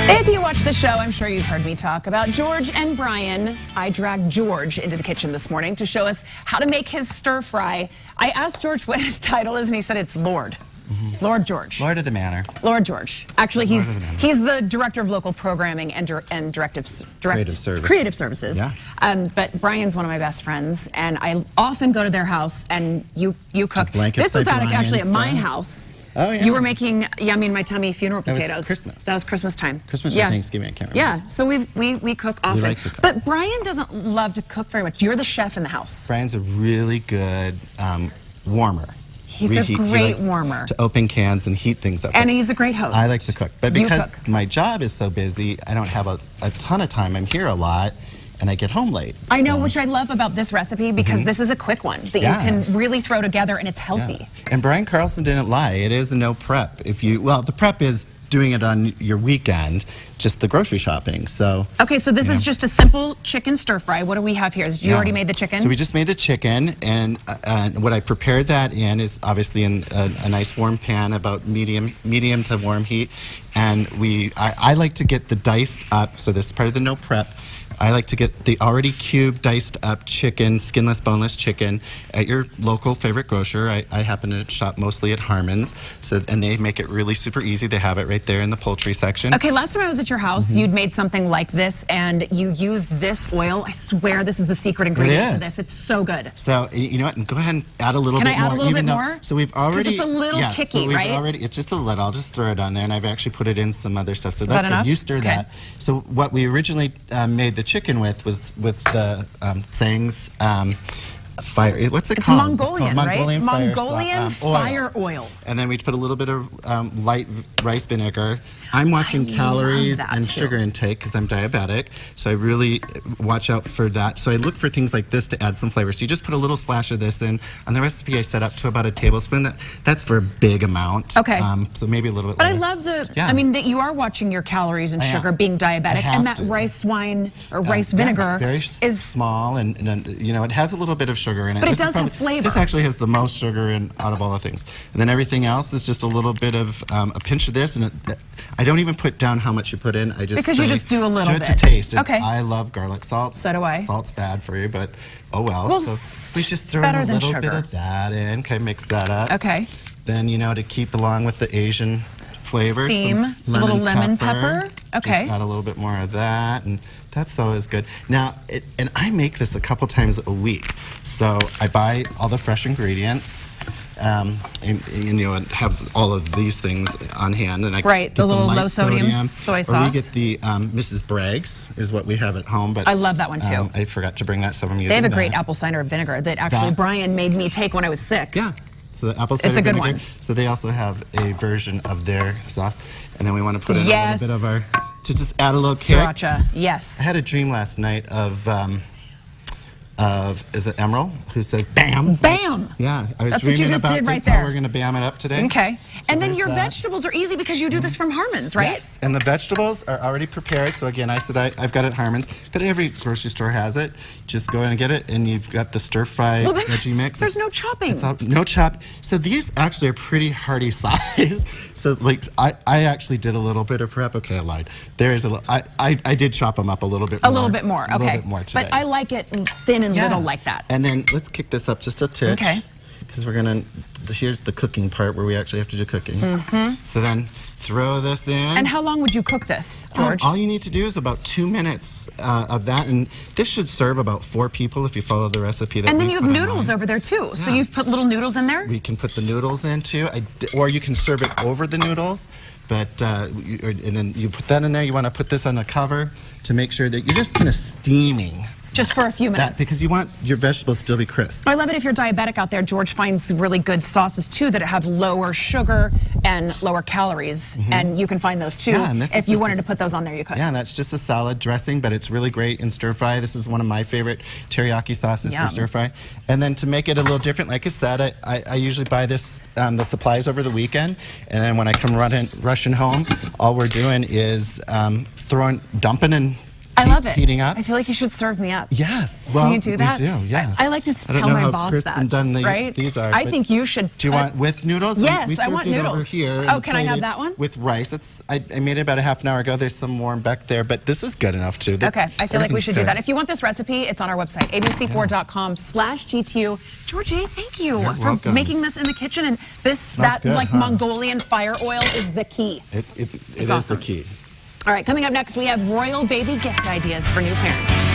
If you watch the show, I'm sure you've heard me talk about George and Brian. I dragged George into the kitchen this morning to show us how to make his stir fry. I asked George what his title is, and he said it's Lord. Lord George. Lord of the Manor. Lord George. Actually, he's the director of local programming and creative services. Yeah. But Brian's one of my best friends, and I often go to their house, and you cook. This was actually at my house. Oh, yeah. You were making yummy in my tummy funeral potatoes. That was Christmas. That was Christmas time. Christmas or Thanksgiving, I can't remember. Yeah, so we cook often. We like to cook. But Brian doesn't love to cook very much. You're the chef in the house. Brian's a really good warmer. He's a great warmer. To open cans and heat things up. And he's a great host. I like to cook. But because my job is so busy, I don't have a ton of time. I'm here a lot. And I get home late. I know, which I love about this recipe, because this is a quick one that you can really throw together, and it's healthy. Yeah. And Brian Carlson didn't lie. It is a no prep. The prep is doing it on your weekend, just the grocery shopping. So okay, so this is just a simple chicken stir fry. What do we have here? You already made the chicken? So we just made the chicken, and what I prepared that in is obviously in a nice warm pan, about medium to warm heat. And I like to get the diced up, so this is part of the no prep. I like to get the already cubed, diced up chicken, skinless, boneless chicken at your local favorite grocer. I happen to shop mostly at Harmon's, and they make it really super easy. They have it right there in the poultry section. Okay, last time I was at your house, you'd made something like this, and you used this oil. I swear this is the secret ingredient to this. It's so good. So, you know what? And go ahead and add a little bit more. Can I add a little bit more? So we've already... Because it's a little kicky, right? It's just a little. I'll just throw it on there, and I've actually put it in some other stuff. So that's good. You stir that. So what we originally made the chicken with was with the Tsang's fire. What's it called? Mongolian, right? Mongolian fire oil. And then we put a little bit of light rice vinegar. I'm watching calories and sugar intake because I'm diabetic, so I really watch out for that. So I look for things like this to add some flavor. So you just put a little splash of this in. On the recipe, I set up to about a tablespoon. That's for a big amount. Okay. So maybe a little bit. But I love I mean, that you are watching your calories and sugar, being diabetic, and that rice wine or rice vinegar is small, and you know, it has a little bit of sugar in it. But it does have flavor. This actually has the most sugar out of all the things. And then everything else is just a little bit of a pinch of this, and I don't even put down how much you put in. I just you just do a little bit to taste. Okay. I love garlic salt. So do I. Salt's bad for you, but oh well. So we just throw in a little bit of that in. Okay, mix that up. Okay. Then, you know, to keep along with the Asian flavor, some lemon pepper. Okay. Just add a little bit more of that, and that's always good. Now, and I make this a couple times a week. So I buy all the fresh ingredients. And you know, and have all of these things on hand, and I the little low sodium soy sauce. Or we get the Mrs. Bragg's is what we have at home, but I love that one too. I forgot to bring that, so I'm using They have a great apple cider vinegar that actually Brian made me take when I was sick. Yeah. So the apple cider vinegar. It's a good one. So they also have a version of their sauce, and then we want to put in a little bit of our to just add a little sriracha. Yes. I had a dream last night of is it Emerald who says bam? Bam! Yeah, I was That's dreaming about this, how we're going to bam it up today. Okay. So and then your vegetables are easy because you do this from Harmon's, right? Yes, and the vegetables are already prepared. So again, I said I've got it at Harmon's, but every grocery store has it. Just go in and get it, and you've got the stir-fry veggie mix. There's no chopping. No chop. So these actually are pretty hearty size. So like I actually did a little bit of prep. Okay, I lied. There is I did chop them up a little bit more. A little bit more. Okay. A little bit more today. But I like it thin and little like that. And then let's kick this up just a titch. Okay. Because we're gonna, here's the cooking part where we actually have to do cooking. So then throw this in. And how long would you cook this, George? All you need to do is about 2 minutes of that, and this should serve about 4 people if you follow the recipe that And then you have noodles over there too. Yeah. So you've put little noodles in there? We can put the noodles in too, or you can serve it over the noodles. But and then you put that in there. You want to put this on a cover to make sure that you're just kind of steaming. Just for a few minutes. Because you want your vegetables to still be crisp. I love it if you're diabetic out there. George finds really good sauces too that have lower sugar and lower calories. And you can find those too. Yeah, and if you wanted to put those on there, you could. Yeah, and that's just a salad dressing, but it's really great in stir fry. This is one of my favorite teriyaki sauces for stir fry. And then to make it a little different, like I said, I usually buy this the supplies over the weekend, and then when I come rushing home, all we're doing is dumping in I love it. Heating up. I feel like you should serve me up. Yes. Well, Can you do that? we do, yeah. I like to I don't tell know my how boss crisp that. and done right? these are. I but think you should. Do you want with noodles? Yes, we I want served it noodles. over here. Oh, and can I have plated that one? With rice. I made it about a half an hour ago. There's some warm back there, but this is good enough too. Okay, I feel like we Everything's should do good. that. If you want this recipe, it's on our website, abc4.com/GTU. Georgie, thank you You're for welcome. making this in the kitchen. And that good, like huh? Mongolian fire oil is the key. It is awesome. the key. All right, coming up next, we have royal baby gift ideas for new parents.